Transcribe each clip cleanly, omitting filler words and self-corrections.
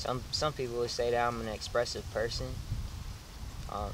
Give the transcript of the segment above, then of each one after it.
Some people would say that I'm an expressive person. Um,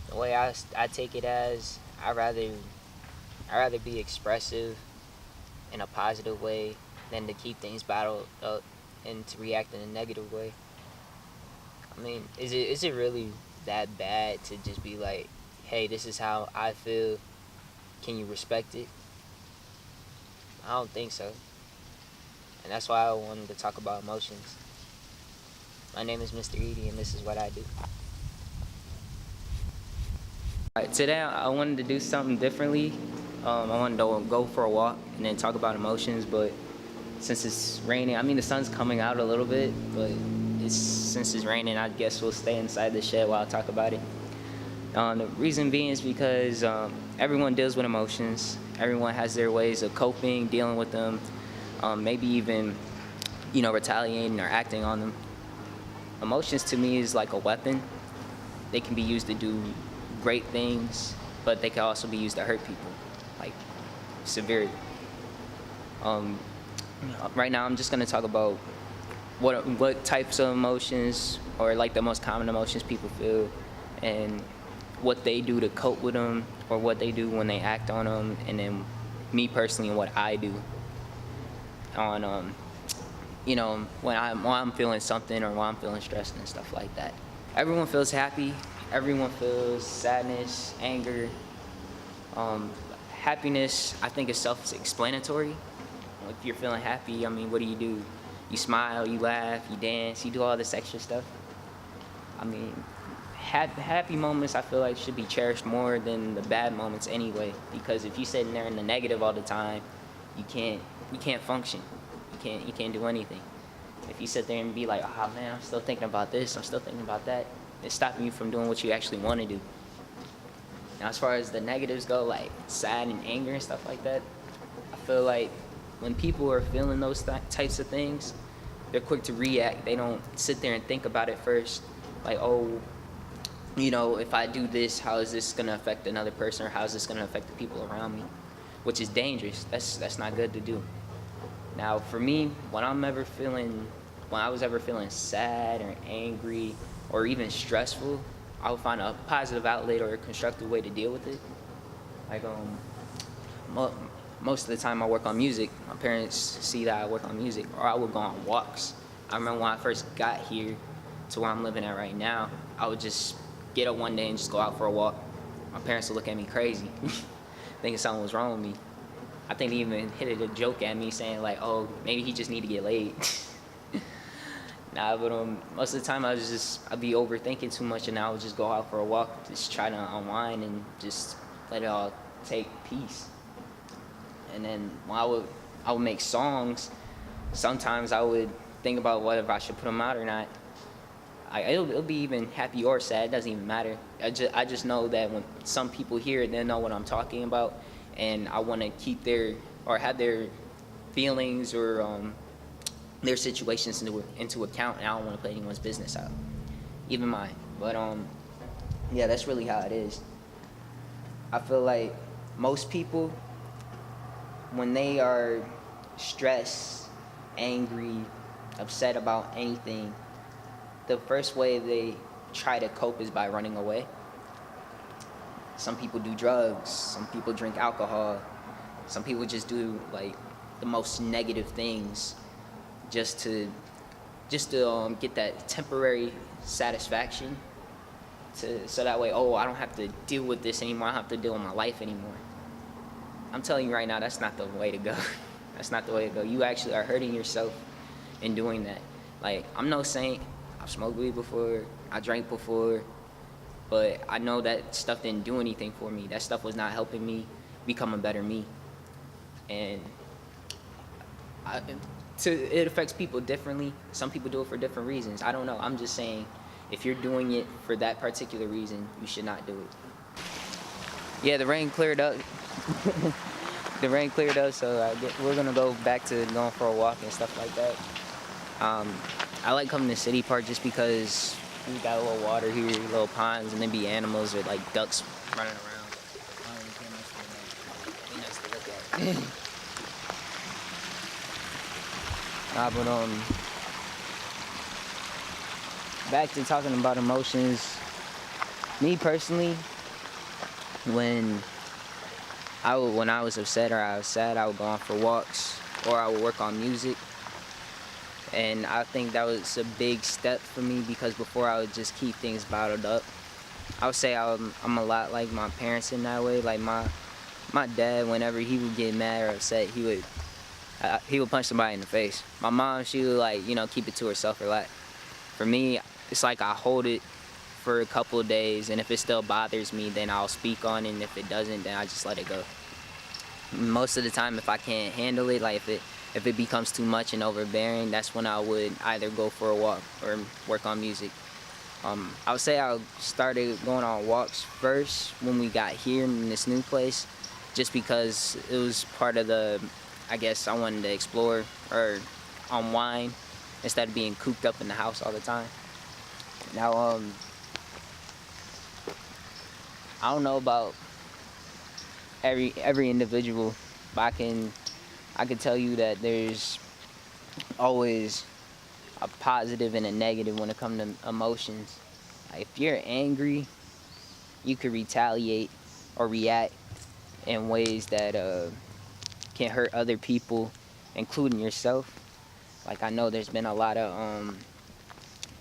the way I take it as I rather be expressive in a positive way than to keep things bottled up and to react in a negative way. I mean, is it really that bad to just be like, hey, this is how I feel. Can you respect it? I don't think so. And that's why I wanted to talk about emotions. My name is Mr. Edie, and this is what I do. Alright, today I wanted to do something differently. I wanted to go for a walk and then talk about emotions, but since it's raining, I mean the sun's coming out a little bit, but since it's raining, I guess we'll stay inside the shed while I talk about it. The reason being is because everyone deals with emotions. Everyone has their ways of coping, dealing with them, maybe even retaliating or acting on them. Emotions to me is like a weapon. They can be used to do great things, but they can also be used to hurt people, like severely. Um, right now, I'm just gonna talk about what types of emotions, or like the most common emotions people feel, and what they do to cope with them, or what they do when they act on them, and then me personally and what I do on when I'm feeling something or when I'm feeling stressed and stuff like that. Everyone feels happy. Everyone feels sadness, anger. Happiness, I think, is self-explanatory. If you're feeling happy, I mean, what do? You smile, you laugh, you dance, you do all this extra stuff. I mean, happy moments I feel like should be cherished more than the bad moments anyway. Because if you're sitting there in the negative all the time, you can't function. You can't do anything. If you sit there and be like, oh man, I'm still thinking about this, I'm still thinking about that, it's stopping you from doing what you actually want to do. Now, as far as the negatives go, like sad and anger and stuff like that, I feel like when people are feeling those types of things, they're quick to react. They don't sit there and think about it first. Like, oh, if I do this, how is this going to affect another person, or how is this going to affect the people around me? Which is dangerous. That's not good to do. Now, for me, when I was ever feeling sad or angry or even stressful, I would find a positive outlet or a constructive way to deal with it. Like, most of the time I work on music. My parents see that I work on music, or I would go on walks. I remember when I first got here to where I'm living at right now, I would just get up one day and just go out for a walk. My parents would look at me crazy, thinking something was wrong with me. I think they even hit a joke at me saying like, oh, maybe he just need to get laid. Nah, but most of the time I'd be overthinking too much, and I would just go out for a walk, just try to unwind and just let it all take peace. And then when I would make songs, sometimes I would think about whether I should put them out or not. It'll be even happy or sad, it doesn't even matter. I just know that when some people hear it, they know what I'm talking about, and I want to keep have their feelings or their situations into account, and I don't want to put anyone's business out, even mine. But yeah, that's really how it is. I feel like most people, when they are stressed, angry, upset about anything, the first way they try to cope is by running away. Some people do drugs, some people drink alcohol, some people just do like the most negative things just to get that temporary satisfaction, so that way, oh, I don't have to deal with this anymore, I don't have to deal with my life anymore. I'm telling you right now, that's not the way to go. That's not the way to go. You actually are hurting yourself in doing that. Like, I'm no saint. I've smoked weed before, I drank before, but I know that stuff didn't do anything for me. That stuff was not helping me become a better me. And it affects people differently. Some people do it for different reasons. I don't know. I'm just saying, if you're doing it for that particular reason, you should not do it. Yeah, the rain cleared up. The rain cleared up, so we're gonna go back to going for a walk and stuff like that. I like coming to City Park just because we got a little water here, little ponds, and then be animals or like ducks running around. Be nice to look at. Nah, but back to talking about emotions. Me personally, when when I was upset or I was sad, I would go on for walks or I would work on music. And I think that was a big step for me because before I would just keep things bottled up. I would say I'm a lot like my parents in that way. Like my dad, whenever he would get mad or upset, he would punch somebody in the face. My mom, she would like, keep it to herself or like. For me, it's like I hold it for a couple of days, and if it still bothers me, then I'll speak on it, and if it doesn't, then I just let it go. Most of the time, if I can't handle it, like if it becomes too much and overbearing, that's when I would either go for a walk or work on music. I would say I started going on walks first when we got here in this new place, just because it was part of I guess I wanted to explore or unwind instead of being cooped up in the house all the time. Now, I don't know about every individual, but I can tell you that there's always a positive and a negative when it comes to emotions. Like, if you're angry, you could retaliate or react in ways that can hurt other people, including yourself. Like, I know there's been a lot of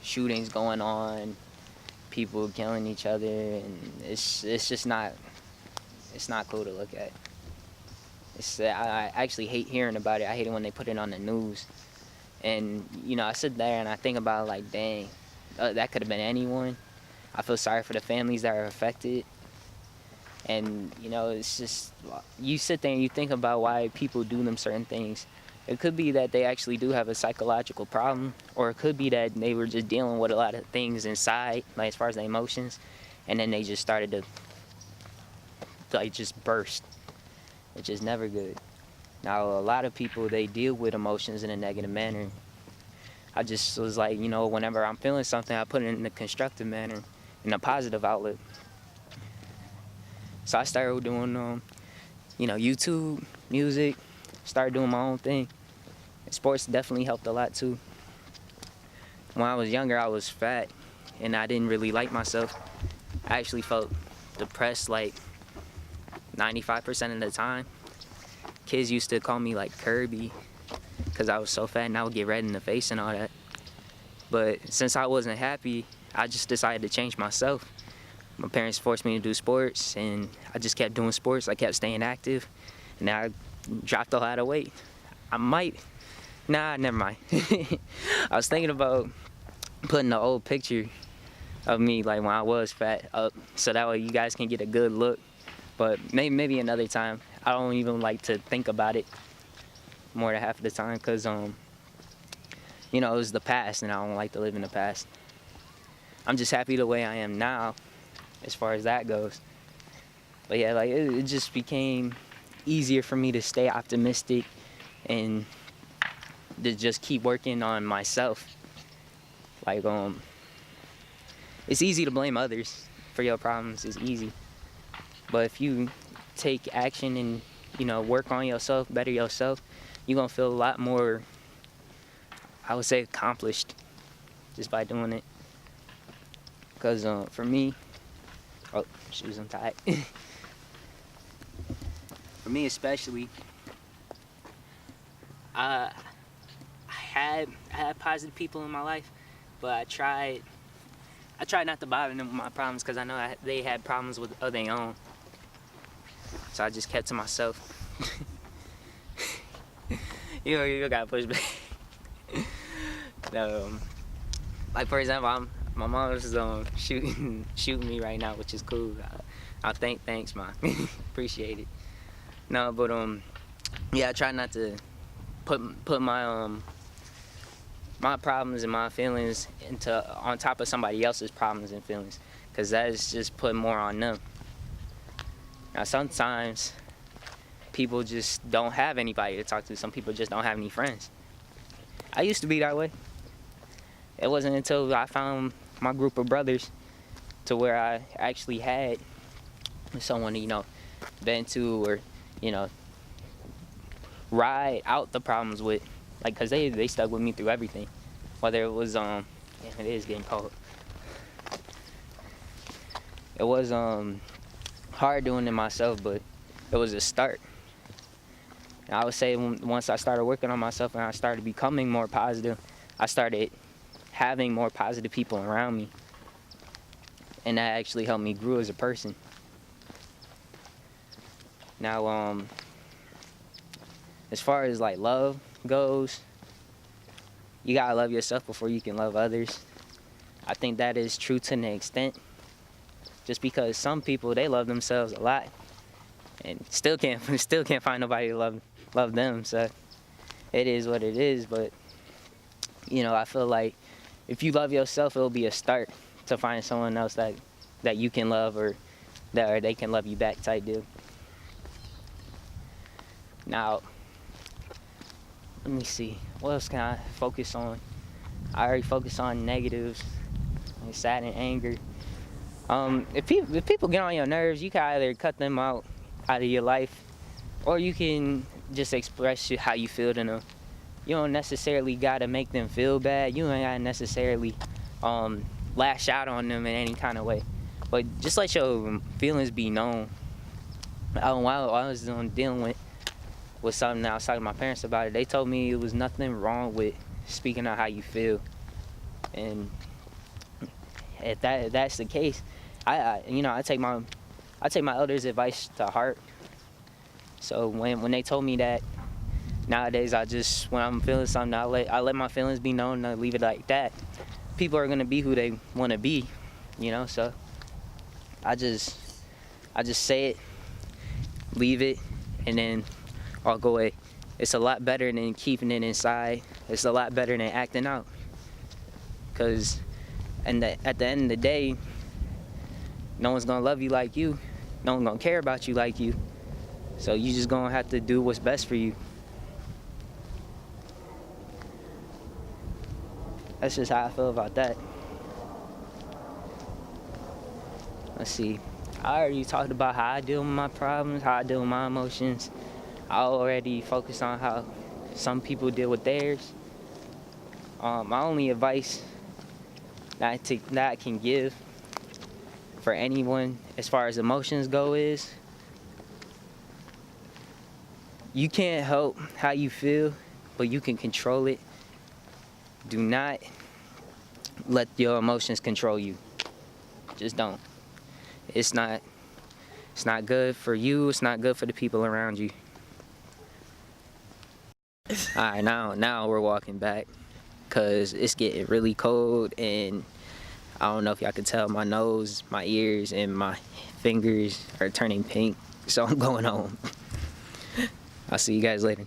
shootings going on, people killing each other, and it's just not cool to look at. I actually hate hearing about it. I hate it when they put it on the news. And, I sit there and I think about, like, dang, that could have been anyone. I feel sorry for the families that are affected. And, it's just, you sit there and you think about why people do them certain things. It could be that they actually do have a psychological problem, or it could be that they were just dealing with a lot of things inside, like as far as the emotions, and then they just started to, like, just burst, which is never good. Now, a lot of people, they deal with emotions in a negative manner. I just was like, whenever I'm feeling something, I put it in a constructive manner, in a positive outlet. So I started doing, YouTube, music, started doing my own thing. Sports definitely helped a lot too. When I was younger, I was fat and I didn't really like myself. I actually felt depressed like 95% of the time. Kids used to call me like Kirby because I was so fat and I would get red in the face and all that. But since I wasn't happy, I just decided to change myself. My parents forced me to do sports and I just kept doing sports. I kept staying active and I dropped a lot of weight. Never mind. I was thinking about putting the old picture of me, like when I was fat, up so that way you guys can get a good look. But maybe another time. I don't even like to think about it more than half of the time because, it was the past and I don't like to live in the past. I'm just happy the way I am now as far as that goes. But yeah, like it just became easier for me to stay optimistic and to just keep working on myself. Like, it's easy to blame others for your problems. It's easy. But if you take action and, work on yourself, better yourself, you're going to feel a lot more, I would say, accomplished just by doing it. Because for me, shoes untied. For me especially, I had positive people in my life, but I tried not to bother them with my problems because I know they had problems of their own. So I just kept to myself. you gotta push back. Like for example, my mom's shooting me right now, which is cool. Thanks, Mom. Appreciate it. No, but yeah, I try not to put my my problems and my feelings on top of somebody else's problems and feelings, because that is just putting more on them. Now sometimes people just don't have anybody to talk to. Some people just don't have any friends. I used to be that way. It wasn't until I found my group of brothers to where I actually had someone to, vent to or, ride out the problems with. Like, because they stuck with me through everything. Whether it was Damn, it is getting cold. It was hard doing it myself, but it was a start. And I would say once I started working on myself and I started becoming more positive, I started having more positive people around me. And that actually helped me grow as a person. Now, as far as like love goes, you gotta love yourself before you can love others. I think that is true to an extent. Just because some people, they love themselves a lot and still can't find nobody to love them. So it is what it is. But you know, I feel like if you love yourself, it'll be a start to find someone else that you can love, or they can love you back type deal. Now, let me see, what else can I focus on? I already focused on negatives, and sad and anger. If people get on your nerves, you can either cut them out of your life, or you can just express how you feel to them. You don't necessarily gotta make them feel bad. You ain't gotta necessarily lash out on them in any kind of way, but just let your feelings be known. While I was dealing with something that I was talking to my parents about it, they told me it was nothing wrong with speaking out how you feel. And if that's the case, I take my elders' advice to heart. So when they told me that, nowadays when I'm feeling something, I let my feelings be known and I leave it like that. People are gonna be who they want to be, you know. So I just say it, leave it, and then walk away. It's a lot better than keeping it inside. It's a lot better than acting out. Cause at the end of the day, no one's gonna love you like you. No one's gonna care about you like you. So you just gonna have to do what's best for you. That's just how I feel about that. Let's see. I already talked about how I deal with my problems, how I deal with my emotions. I already focused on how some people deal with theirs. My only advice that I can give for anyone as far as emotions go is, you can't help how you feel, but you can control it. Do not let your emotions control you. Just don't. It's not good for you. It's not good for the people around you. All right, now we're walking back because it's getting really cold, and I don't know if y'all can tell, my nose, my ears, and my fingers are turning pink, so I'm going home. I'll see you guys later.